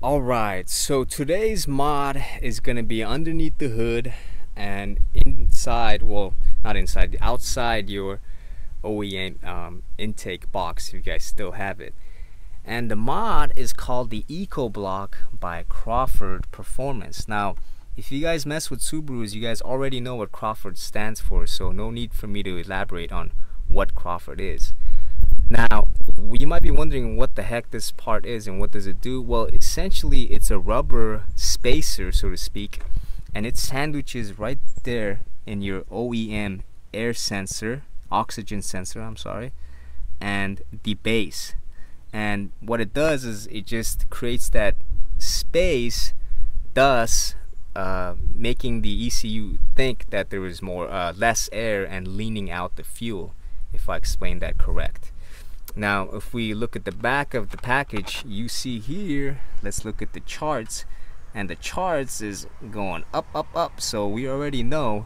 Alright, so today's mod is going to be underneath the hood and inside, well, not inside, outside your OEM intake box if you guys still have it. And the mod is called the Eco Block by Crawford Performance. Now, if you guys mess with Subarus, you guys already know what Crawford stands for, so no need for me to elaborate on what Crawford is. Now, you might be wondering what the heck this part is and what does it do. Well, essentially it's a rubber spacer, so to speak, and it sandwiches right there in your OEM air sensor, oxygen sensor, I'm sorry, and the base. And what it does is it just creates that space, thus making the ECU think that there is less air and leaning out the fuel, if I explained that correct. Now, if we look at the back of the package, you see here, let's look at the charts, and the charts is going up, up, up, so we already know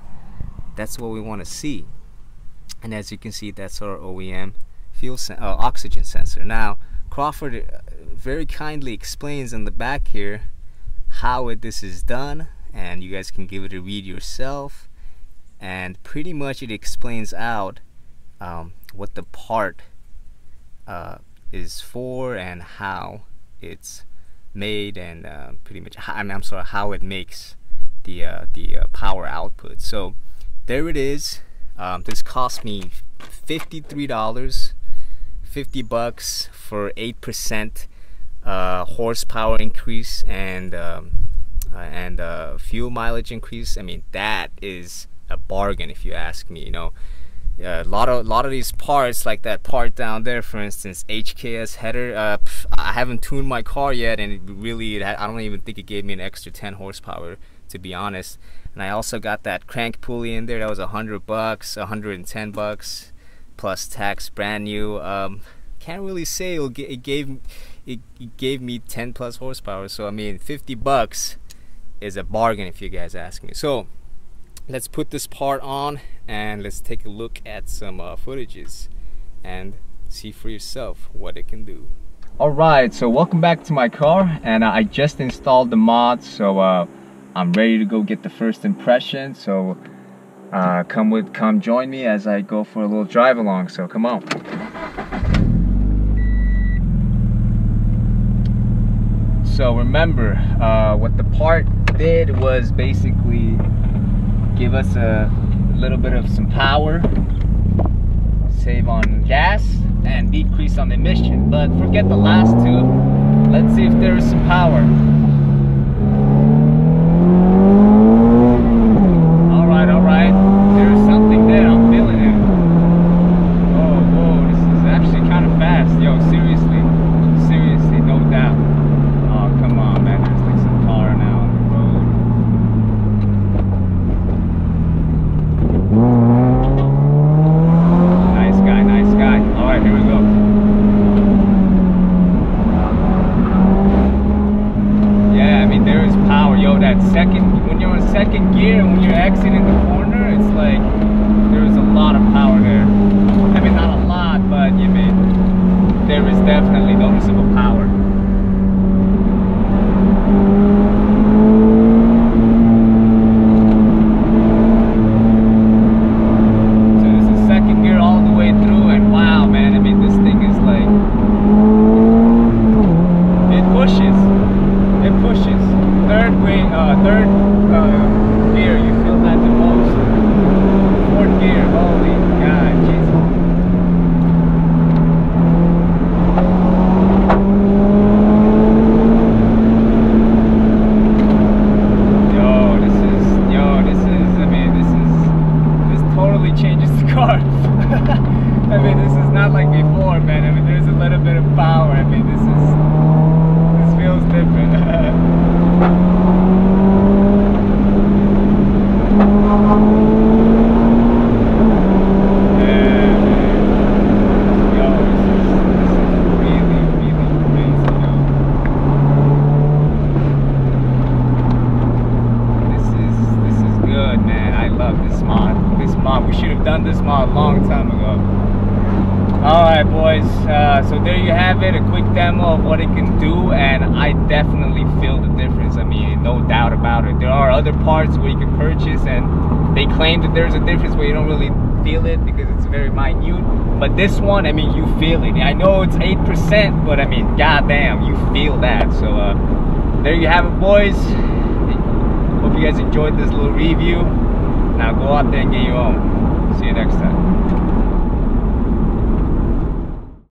that's what we want to see. And as you can see, that's our OEM oxygen sensor. Now, Crawford very kindly explains in the back here how this is done, and you guys can give it a read yourself, and pretty much it explains out what the part is for and how it's made, and pretty much how it makes the power output. So there it is. This cost me $53, $50 for 8% horsepower increase and fuel mileage increase. I mean, that is a bargain if you ask me. You know, a lot of these parts, like that part down there, for instance, HKS header, I haven't tuned my car yet, and I don't even think it gave me an extra 10 horsepower, to be honest. And I also got that crank pulley in there. That was $100, $110 plus tax, brand new. Can't really say it gave me 10 plus horsepower. So I mean, $50 is a bargain if you guys ask me. So let's put this part on and let's take a look at some footages and see for yourself what it can do. Alright, so welcome back to my car, and I just installed the mod, so I'm ready to go get the first impression. So come join me as I go for a little drive along, so come on. So remember, what the part did was basically give us a little bit of some power, save on gas, and decrease on emission. But forget the last two. Let's see if there is some power. Alright, there's something there, I'm feeling it. Oh, whoa, this is actually kind of fast. Yo, seriously, no doubt. Oh, come on, man, there's like some car now on the road. Nice guy. Alright, here we go. Yeah, I mean, there is power. Yo, that when you're in second gear and when you're exiting the corner, it's like there's a lot of power there. I mean, not a lot, but you mean there is definitely noticeable power. Gear, you feel that the most. Fourth gear, holy God, Jesus. This totally changes the car. I mean, this is not like before, man. I mean, there's a little bit of power. I mean, this feels different. We should have done this mod a long time ago. Alright, boys. boys, so there you have it, a quick demo of what it can do, and I definitely feel the difference. I mean, no doubt about it. There are other parts where you can purchase and they claim that there's a difference where you don't really feel it because it's very minute, but this one, I mean, you feel it. I know it's 8%, but I mean, goddamn, you feel that. So there you have it, boys. Hope you guys enjoyed this little review. Now go out there and get your own. See you next time.